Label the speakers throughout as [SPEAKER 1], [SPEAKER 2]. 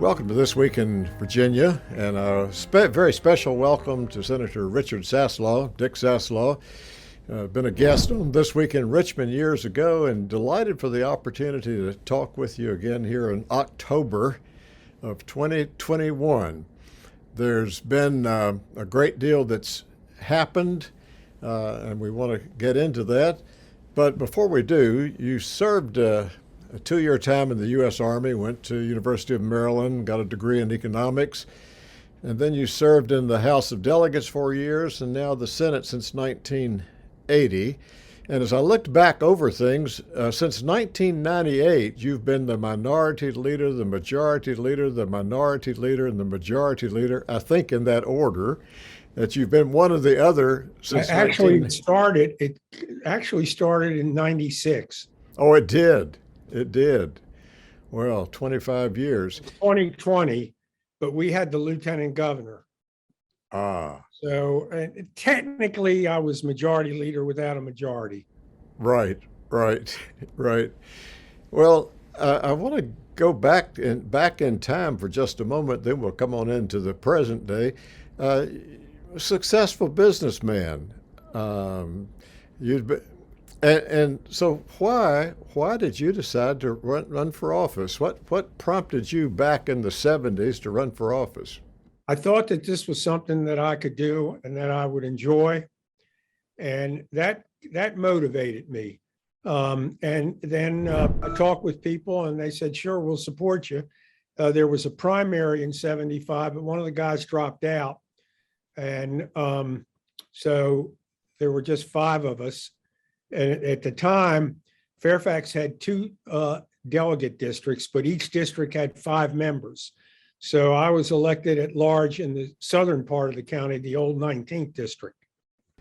[SPEAKER 1] Welcome to This Week in Virginia, and a very special welcome to Senator Richard Saslaw, Dick Saslaw. Been a guest on This Week in Richmond years ago, and delighted for the opportunity to talk with you again here in October of 2021. There's been a great deal that's happened, and we want to get into that. But before we do, you served a 2-year time in the U.S. Army, went to University of Maryland, got a degree in economics, and then you served in the House of Delegates 4 years and now the Senate since 1980. And as I looked back over things, since 1998, you've been the minority leader, the majority leader, the minority leader, and the majority leader, I think in that order, that you've been one or the other since
[SPEAKER 2] It actually started in 96.
[SPEAKER 1] Oh, it did. It did. Well, 25 years.
[SPEAKER 2] 2020, but we had the lieutenant governor. So technically I was majority leader without a majority.
[SPEAKER 1] Right. Well, I want to go back in time for just a moment, then we'll come on into the present day. Successful businessman. You'd been, and so why did you decide to run for office? What prompted you back in the 70s to run for office?
[SPEAKER 2] I thought that this was something that I could do and that I would enjoy, and that motivated me. And then I talked with people, and they said, "Sure, we'll support you." There was a primary in 75, but one of the guys dropped out, and so there were just 5 of us. And at the time, Fairfax had 2 delegate districts, but each district had 5 members. So I was elected at large in the southern part of the county, the old 19th district.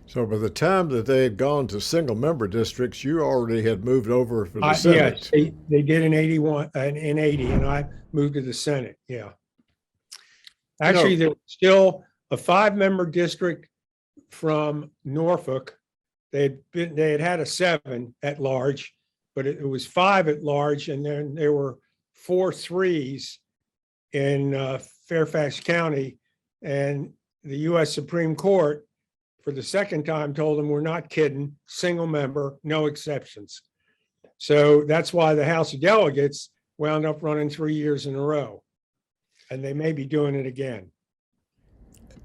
[SPEAKER 1] So by the time that they had gone to single member districts, you already had moved over for the Senate.
[SPEAKER 2] Yes, they did in 81 and in 80, and I moved to the Senate. Yeah. Actually, there was still a 5-member district from Norfolk. They had a 7 at large, but it was 5 at large, and then there were 4 3s in Fairfax County, and the U.S. Supreme Court, for the second time, told them, "We're not kidding, single member, no exceptions." So that's why the House of Delegates wound up running 3 years in a row, and they may be doing it again.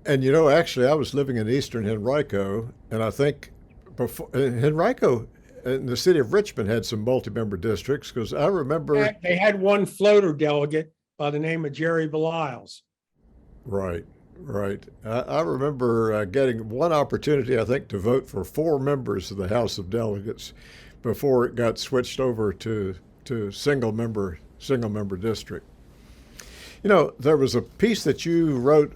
[SPEAKER 1] And actually, I was living in Eastern Henrico, and I think before Henrico in the city of Richmond had some multi-member districts, because I remember
[SPEAKER 2] they had one floater delegate by the name of Jerry Belials.
[SPEAKER 1] Right. I remember getting one opportunity, I think, to vote for 4 members of the House of Delegates before it got switched over to single member district. There was a piece that you wrote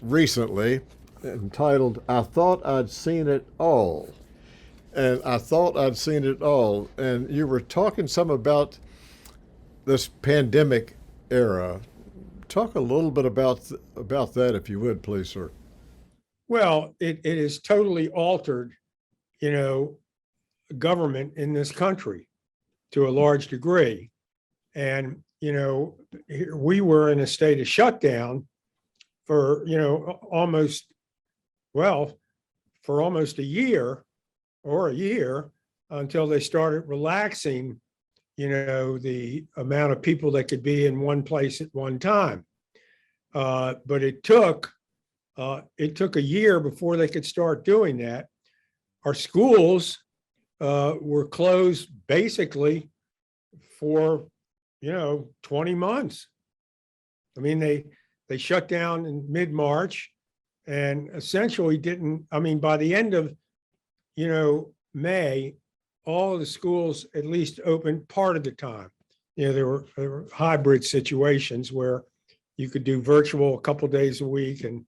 [SPEAKER 1] recently entitled, "I Thought I'd Seen It All." And I thought I'd seen it all. And you were talking some about this pandemic era. Talk a little bit about that, if you would, please, sir.
[SPEAKER 2] Well, it has totally altered, government in this country to a large degree. And, we were in a state of shutdown for, almost a year until they started relaxing, the amount of people that could be in one place at one time. But it took a year before they could start doing that. Our schools were closed basically for 20 months. I mean, they shut down in mid-March and essentially by the end of May, all of the schools at least opened part of the time. There were hybrid situations where you could do virtual a couple days a week and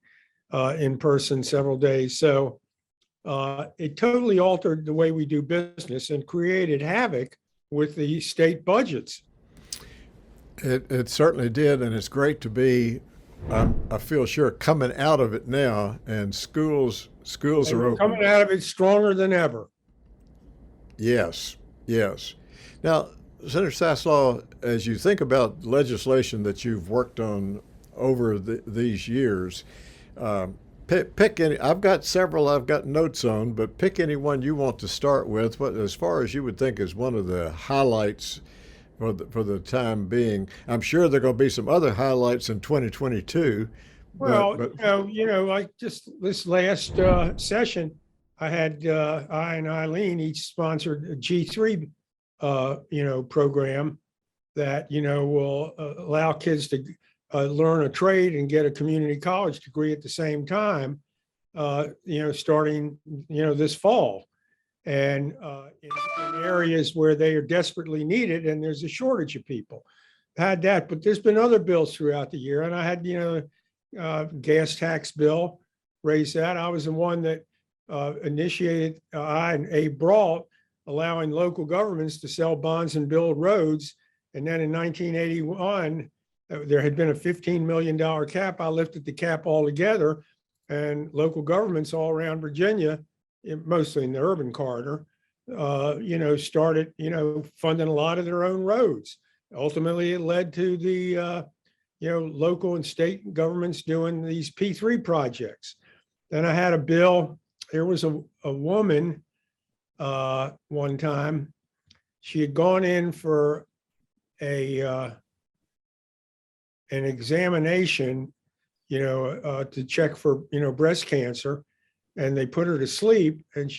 [SPEAKER 2] in person several days. So it totally altered the way we do business and created havoc with the state budgets.
[SPEAKER 1] It certainly did, and it's great to be, I feel sure, coming out of it now, and schools are open.
[SPEAKER 2] Coming out of it stronger than ever.
[SPEAKER 1] Yes. Now, Senator Saslaw, as you think about legislation that you've worked on over these years, pick any. I've got several I've got notes on, but pick any one you want to start with. What, as far as you would think, is one of the highlights for the time being. I'm sure there are going to be some other highlights in 2022.
[SPEAKER 2] Well,
[SPEAKER 1] But
[SPEAKER 2] like just this last session, I had I and Eileen each sponsored a G3, program that will allow kids to learn a trade and get a community college degree at the same time. Starting this fall, and in areas where they are desperately needed, and there's a shortage of people. Had that, but there's been other bills throughout the year, and I had gas tax bill, raised that. I was the one that initiated, I and Abe Brault, allowing local governments to sell bonds and build roads. And then in 1981, there had been a $15 million cap. I lifted the cap altogether, and local governments all around Virginia, mostly in the urban corridor, started, funding a lot of their own roads. Ultimately, it led to the local and state governments doing these P3 projects. Then I had a bill. There was a woman one time. She had gone in for an examination, to check for breast cancer, and they put her to sleep, and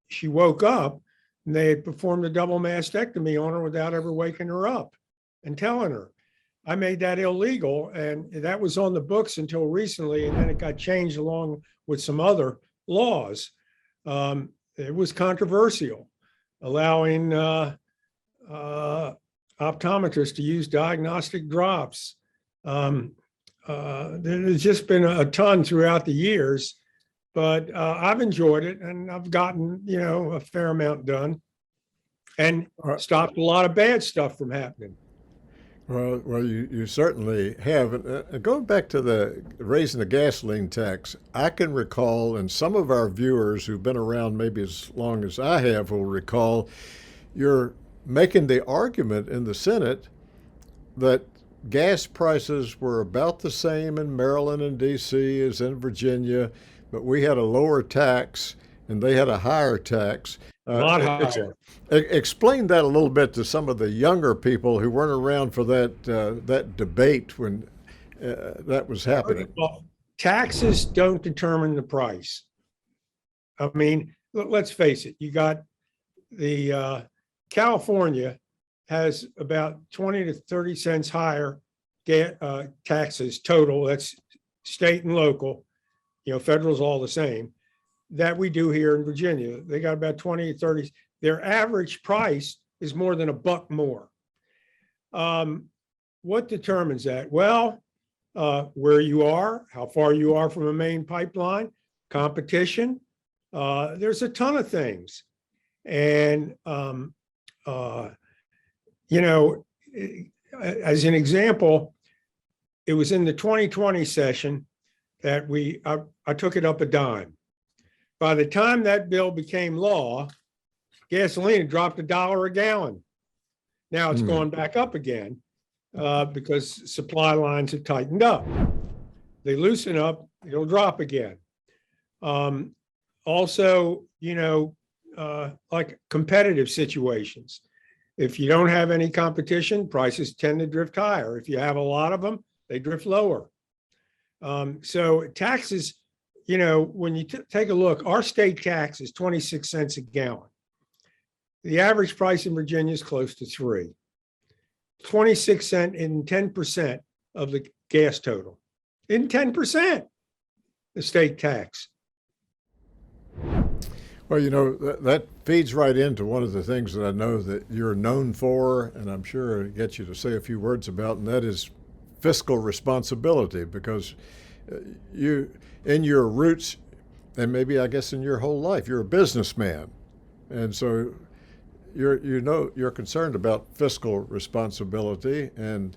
[SPEAKER 2] she woke up, and they had performed a double mastectomy on her without ever waking her up and telling her. I made that illegal, and that was on the books until recently, and then it got changed along with some other laws. It was controversial, allowing optometrists to use diagnostic drops. There's just been a ton throughout the years, but I've enjoyed it, and I've gotten a fair amount done, and stopped a lot of bad stuff from happening.
[SPEAKER 1] Well, you certainly have. And going back to the raising the gasoline tax, I can recall, and some of our viewers who've been around maybe as long as I have will recall, you're making the argument in the Senate that gas prices were about the same in Maryland and D.C. as in Virginia, but we had a lower tax and they had a higher tax.
[SPEAKER 2] Not higher.
[SPEAKER 1] Explain that a little bit to some of the younger people who weren't around for that debate when that was happening.
[SPEAKER 2] Well, taxes don't determine the price. I mean, let's face it. You got the California has about 20 to 30 cents higher taxes total. That's state and local. Federal's all the same. That we do here in Virginia. They got about 20 to 30. Their average price is more than $1 more. What determines that? Well, where you are, how far you are from a main pipeline, competition. There's a ton of things. And, as an example, it was in the 2020 session that I took it up a dime. By the time that bill became law, gasoline had dropped $1 a gallon. Now it's gone back up again because supply lines have tightened up. They loosen up, it'll drop again. Also, like competitive situations. If you don't have any competition, prices tend to drift higher. If you have a lot of them, they drift lower. So taxes, when you take a look, our state tax is 26 cents a gallon. The average price in Virginia is close to $3. 26 cents in 10% of the gas total. In 10%, the state tax.
[SPEAKER 1] Well, that feeds right into one of the things that I know that you're known for, and I'm sure it gets you to say a few words about, and that is fiscal responsibility, because you, in your roots, and maybe I guess in your whole life, you're a businessman, and so you're concerned about fiscal responsibility. And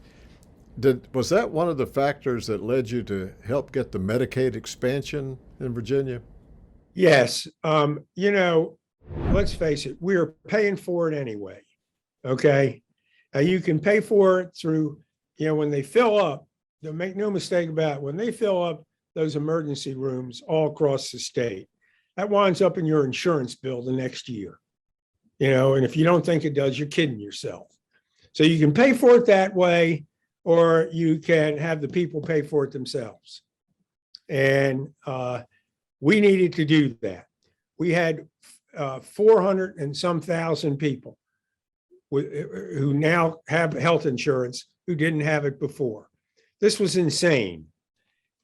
[SPEAKER 1] was that one of the factors that led you to help get the Medicaid expansion in Virginia?
[SPEAKER 2] Yes. Let's face it, we are paying for it anyway. Okay. Now you can pay for it through, when they fill up, don't make no mistake about it, when they fill up those emergency rooms all across the state, that winds up in your insurance bill the next year. And if you don't think it does, you're kidding yourself. So you can pay for it that way, or you can have the people pay for it themselves. And we needed to do that. We had 400 and some thousand people who now have health insurance who didn't have it before. This was insane.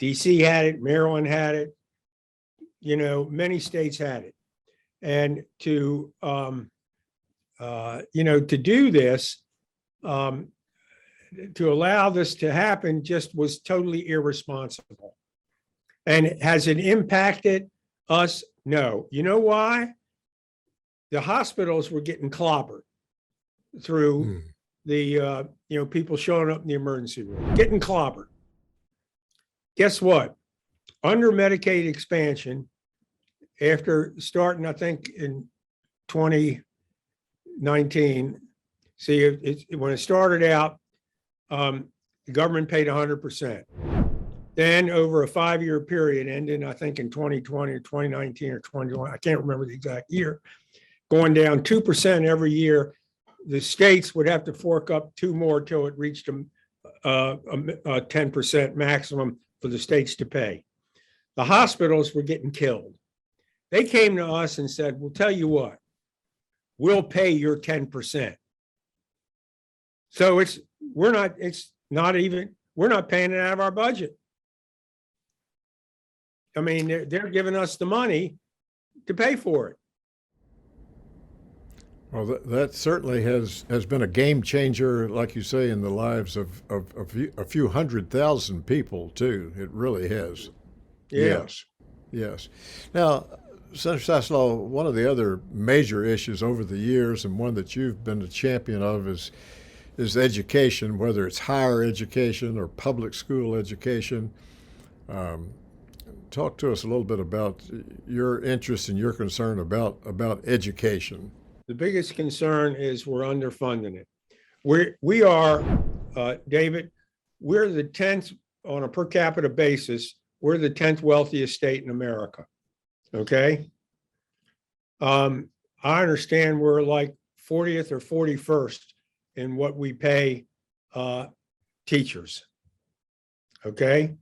[SPEAKER 2] DC had it, Maryland had it, many states had it. And to do this, to allow this to happen just was totally irresponsible. And has it impacted us? No. You know why? The hospitals were getting clobbered through the, people showing up in the emergency room, getting clobbered. Guess what? Under Medicaid expansion, after starting, I think, in 2019, when it started out, the government paid 100%. Then over a 5-year period, ending, I think, in 2020 or 2019 or 2021, I can't remember the exact year, going down 2% every year, the states would have to fork up 2 more till it reached a 10% maximum for the states to pay. The hospitals were getting killed. They came to us and said, "We'll tell you what, we'll pay your 10%. So we're not paying it out of our budget. I mean, they're giving us the money to pay for it.
[SPEAKER 1] Well, that certainly has been a game changer, like you say, in the lives of a few 100,000 people, too. It really has.
[SPEAKER 2] Yeah.
[SPEAKER 1] Yes. Now, Senator Saslaw, one of the other major issues over the years, and one that you've been a champion of, is education, whether it's higher education or public school education. Talk to us a little bit about your interest and your concern about education.
[SPEAKER 2] The biggest concern is we're underfunding it. We are, David, we're the 10th on a per capita basis. We're the 10th wealthiest state in America. Okay. I understand we're like 40th or 41st in what we pay teachers. Okay.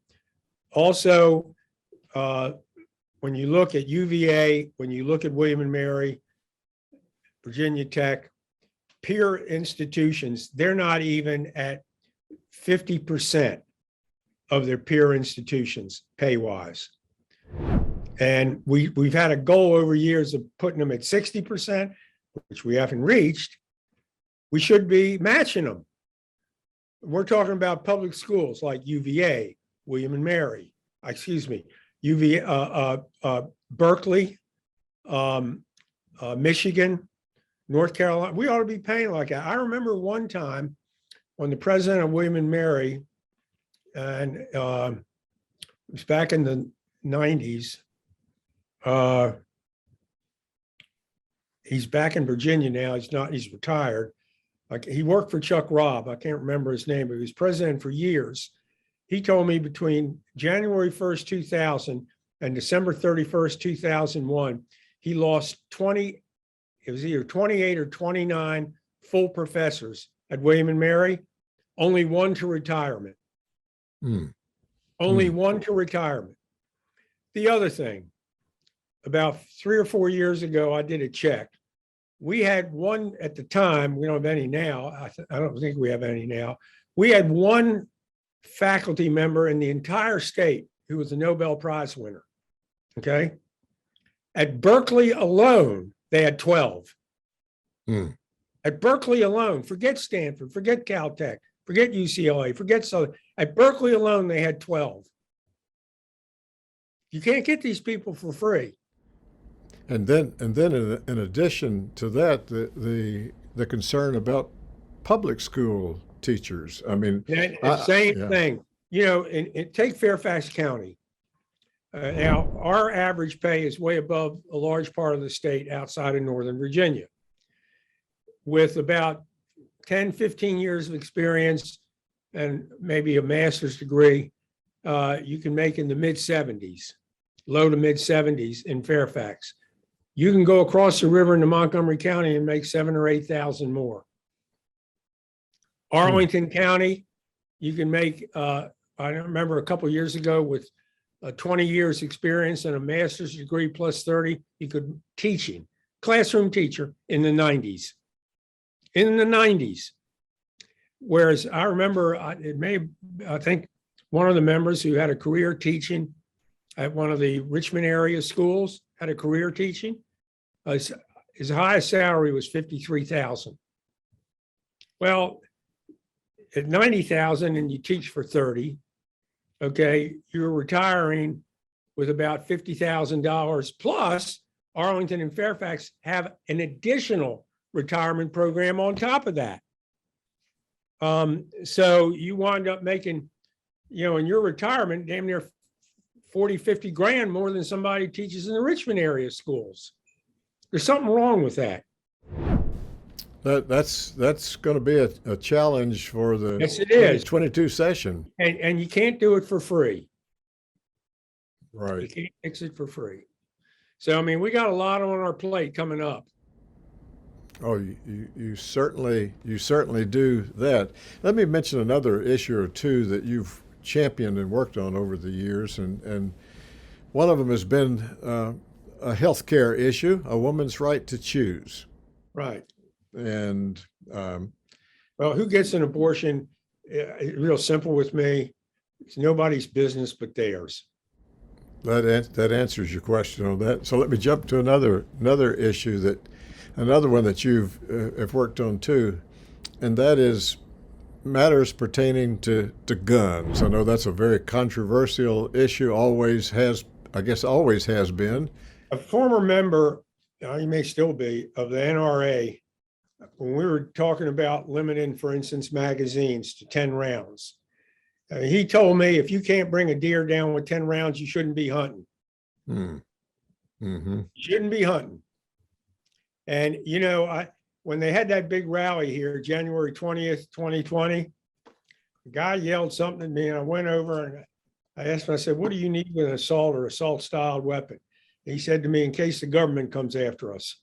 [SPEAKER 2] Also, when you look at UVA, when you look at William and Mary, Virginia Tech, peer institutions, they're not even at 50% of their peer institutions pay-wise. And we've had a goal over years of putting them at 60%, which we haven't reached. We should be matching them. We're talking about public schools like UVA, William and Mary, Berkeley, Michigan, North Carolina. We ought to be paying like that. I remember one time when the president of William and Mary, and it was back in the 90s, he's back in Virginia now. He's retired. Like, he worked for Chuck Robb. I can't remember his name, but he was president for years. He told me between January 1st, 2000 and December 31st, 2001, he lost it was either 28 or 29 full professors at William and Mary, only one to retirement. Only one to retirement. The other thing, about 3 or 4 years ago, I did a check. We had one at the time, we don't have any now. I don't think we have any now. We had one faculty member in the entire state who was a Nobel Prize winner. Okay. At Berkeley alone, they had 12. At Berkeley alone, forget Stanford, forget Caltech, forget UCLA, forget Southern. At Berkeley alone, they had 12. You can't get these people for free.
[SPEAKER 1] And then in addition to that, the concern about public school teachers. I mean,
[SPEAKER 2] same thing. Take Fairfax County. Now, our average pay is way above a large part of the state outside of Northern Virginia, with about 10, 15 years of experience and maybe a master's degree, you can make in the mid 70s, low to mid 70s in Fairfax. You can go across the river into Montgomery County and make 7,000 or 8,000 more. Arlington County, you can make, I remember a couple of years ago with 20 years experience and a master's degree plus 30, you could teaching, classroom teacher in the 90s. In the 90s. Whereas I remember, I think one of the members who had a career teaching at one of the Richmond area schools had a career teaching. His highest salary was $53,000. Well, at $90,000 and you teach for 30, okay, you're retiring with about $50,000 plus Arlington and Fairfax have an additional retirement program on top of that. So you wind up making, in your retirement, damn near 40, 50 grand more than somebody who teaches in the Richmond area schools. There's something wrong with that.
[SPEAKER 1] That's going to be a challenge for the
[SPEAKER 2] Yes, it is.
[SPEAKER 1] 2022 session.
[SPEAKER 2] And you can't do it for free.
[SPEAKER 1] Right.
[SPEAKER 2] You can't fix it for free. So, I mean, we got a lot on our plate coming up.
[SPEAKER 1] Oh, you certainly do that. Let me mention another issue or two that you've championed and worked on over the years, and one of them has been a healthcare issue, a woman's right to choose.
[SPEAKER 2] Right.
[SPEAKER 1] And
[SPEAKER 2] well, who gets an abortion? Real simple with me. It's nobody's business but theirs.
[SPEAKER 1] that answers your question on that. So let me jump to another issue another one that you've have worked on too, and that is matters pertaining to guns. I know that's a very controversial issue, always has been.
[SPEAKER 2] A former member, he may still be, of the NRA, when we were talking about limiting, for instance, magazines to 10 rounds, he told me if you can't bring a deer down with 10 rounds, you shouldn't be hunting.
[SPEAKER 1] Mm-hmm.
[SPEAKER 2] You shouldn't be hunting. And, when they had that big rally here, January 20th, 2020, the guy yelled something at me and I went over and I asked him, I said, what do you need with an assault or assault styled weapon? And he said to me, in case the government comes after us.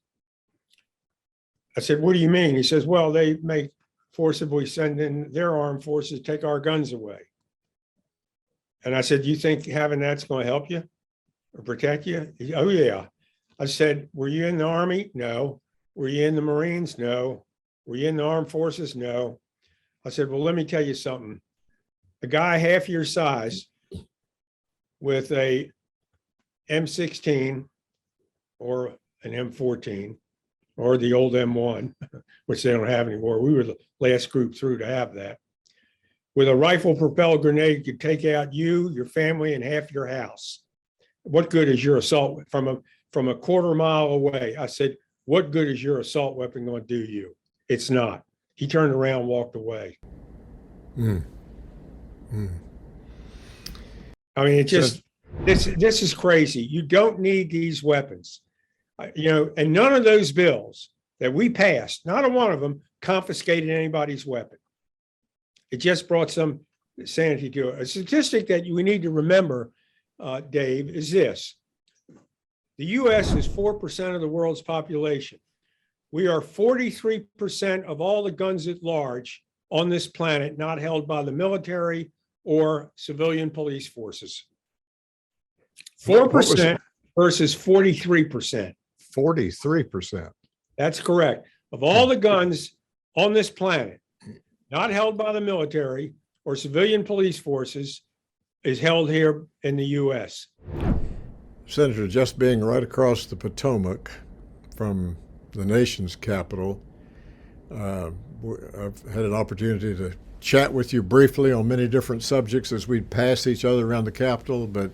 [SPEAKER 2] I said, what do you mean? He says, well, they may forcibly send in their armed forces, take our guns away. And I said, do you think having that's going to help you or protect you? Oh, yeah. I said, were you in the Army? No. Were you in the Marines? No. Were you in the armed forces? No. I said, well, let me tell you something. A guy half your size with a M16 or an M14 or the old M1, which they don't have anymore. We were the last group through to have that. With a rifle propelled grenade could take out you, your family, and half your house. What good is your assault from a quarter mile away? I said, what good is your assault weapon going to do you? It's not. He turned around, walked away. I mean, it just, this is crazy. You don't need these weapons. And none of those bills that we passed, not a one of them confiscated anybody's weapon. It just brought some sanity to it. A statistic that we need to remember, Dave, is this. The U.S. is 4% of the world's population. We are 43% of all the guns at large on this planet not held by the military or civilian police forces. 4% versus 43%.
[SPEAKER 1] 43%.
[SPEAKER 2] That's correct. Of all the guns on this planet not held by the military or civilian police forces is held here in the U.S.
[SPEAKER 1] Senator, just being right across the Potomac from the nation's capital, I've had an opportunity to chat with you briefly on many different subjects as we'd pass each other around the Capitol, but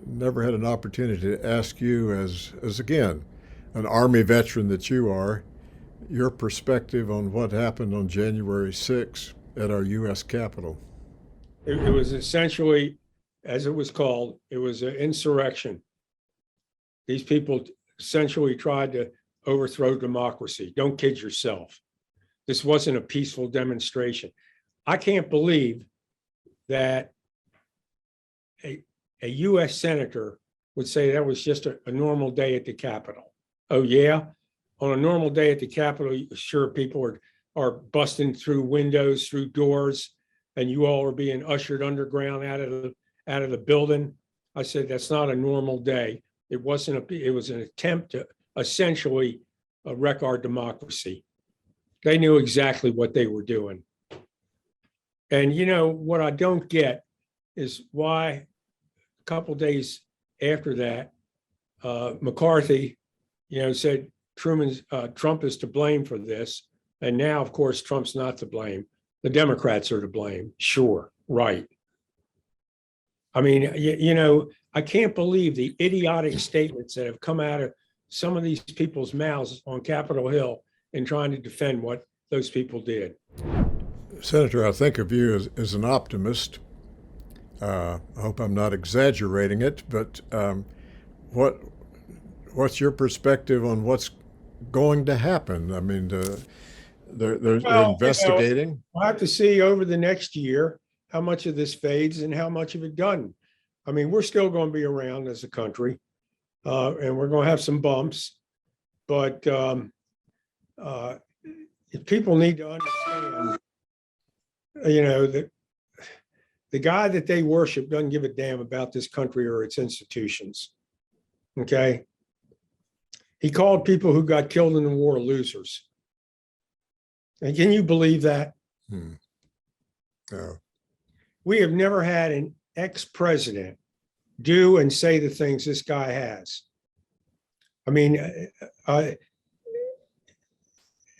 [SPEAKER 1] never had an opportunity to ask you, as again, an Army veteran that you are, your perspective on what happened on January 6th at our U.S. Capitol.
[SPEAKER 2] It was essentially, as it was called, it was an insurrection. These people essentially tried to overthrow democracy. Don't kid yourself. this wasn't a peaceful demonstration. I can't believe that a U.S. senator would say that was just a normal day at the Capitol. Oh, yeah? On a normal day at the Capitol, sure, people are busting through windows, through doors, and you all are being ushered underground out of the building. I said, that's not a normal day. It was an attempt to essentially wreck our democracy. They knew exactly what they were doing. And what I don't get is why a couple days after that, McCarthy, said Trump is to blame for this. And now, of course, Trump's not to blame. The Democrats are to blame. Sure, right. I mean, I can't believe the idiotic statements that have come out of some of these people's mouths on Capitol Hill in trying to defend what those people did.
[SPEAKER 1] Senator, I think of you as an optimist. I hope I'm not exaggerating it, but what's your perspective on what's going to happen? I mean, they're investigating.
[SPEAKER 2] We'll have to see over the next year how much of this fades and how much of it doesn't. I mean, we're still going to be around as a country, and we're going to have some bumps. But if people need to understand, that the guy that they worship doesn't give a damn about this country or its institutions. Okay? He called people who got killed in the war losers. And can you believe that?
[SPEAKER 1] No.
[SPEAKER 2] We have never had an ex-president do and say the things this guy has. I mean,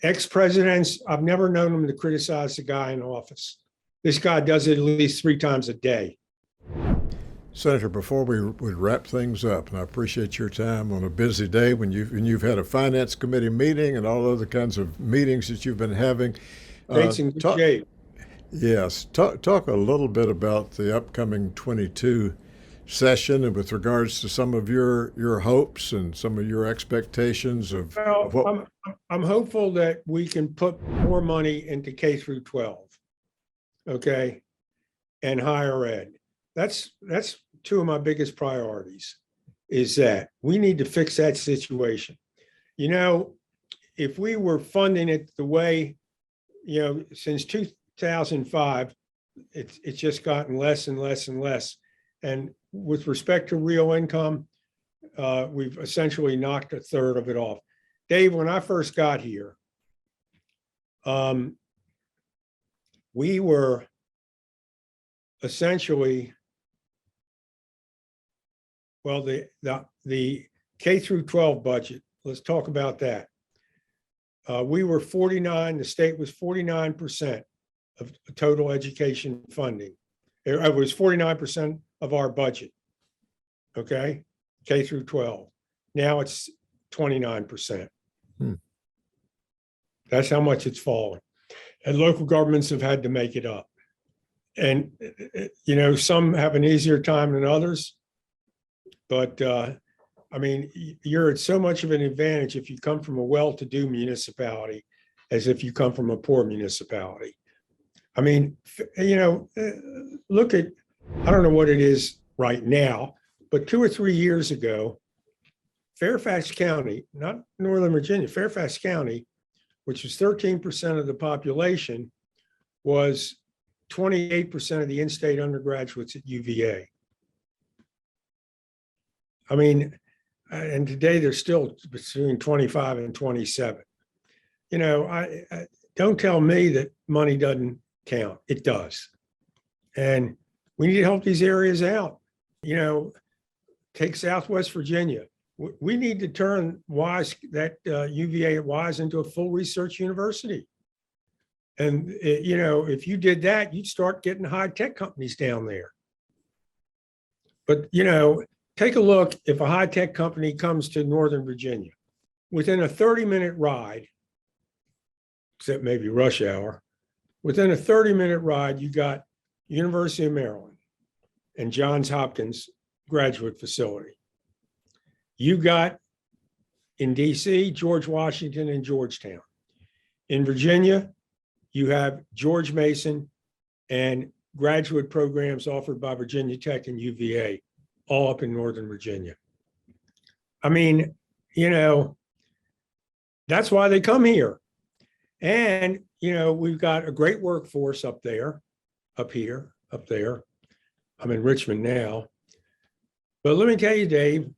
[SPEAKER 2] ex-presidents, I've never known them to criticize the guy in office. This guy does it at least 3 times a day.
[SPEAKER 1] Senator, before we would wrap things up, and I appreciate your time on a busy day when you've had a finance committee meeting and all other kinds of meetings that you've been having.
[SPEAKER 2] State's in good shape.
[SPEAKER 1] Yes, talk a little bit about the upcoming 22 session and with regards to some of your hopes and some of your expectations of.
[SPEAKER 2] Well, I'm hopeful that we can put more money into K through 12, okay, and higher ed. That's 2 of my biggest priorities, is that we need to fix that situation. If we were funding it the way, since 2005, it's just gotten less and less and less. And with respect to real income, we've essentially knocked 1/3 of it off. Dave, when I first got here, we were essentially, well, the K through 12 budget, let's talk about that. We were 49, the state was 49% of total education funding. It was 49% of our budget, okay? K through 12. Now it's 29%. That's how much it's fallen. And local governments have had to make it up. And, some have an easier time than others. But, you're at so much of an advantage if you come from a well-to-do municipality as if you come from a poor municipality. Look at, I don't know what it is right now, but 2 or 3 years ago, Fairfax County, not Northern Virginia, Fairfax County, which was 13% of the population, was 28% of the in-state undergraduates at UVA. And today they're still between 25 and 27. I don't tell me that money doesn't count. It does. And we need to help these areas out. Take Southwest Virginia. We need to turn Wise, that UVA at Wise, into a full research university. And, if you did that, you'd start getting high-tech companies down there. But, take a look if a high-tech company comes to Northern Virginia. Within a 30-minute ride, except maybe rush hour, within a 30-minute ride, you got University of Maryland and Johns Hopkins graduate facility. You got, in DC, George Washington and Georgetown. In Virginia, you have George Mason and graduate programs offered by Virginia Tech and UVA, all up in Northern Virginia. I mean, that's why they come here. And, we've got a great workforce up there, up there. I'm in Richmond now. But let me tell you, Dave,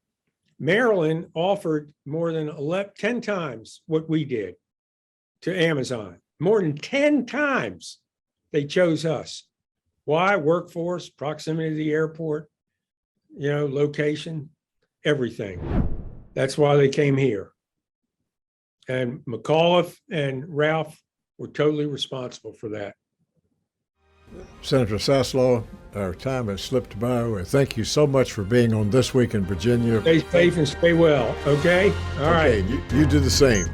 [SPEAKER 2] Maryland offered more than 10 times what we did to Amazon. More than 10 times they chose us. Why? Workforce, proximity to the airport, location, everything. That's why they came here. And McAuliffe and Ralph were totally responsible for that.
[SPEAKER 1] Senator Saslaw, our time has slipped by. Well, thank you so much for being on This Week in Virginia.
[SPEAKER 2] Stay safe and stay well, okay? All right.
[SPEAKER 1] You do the same.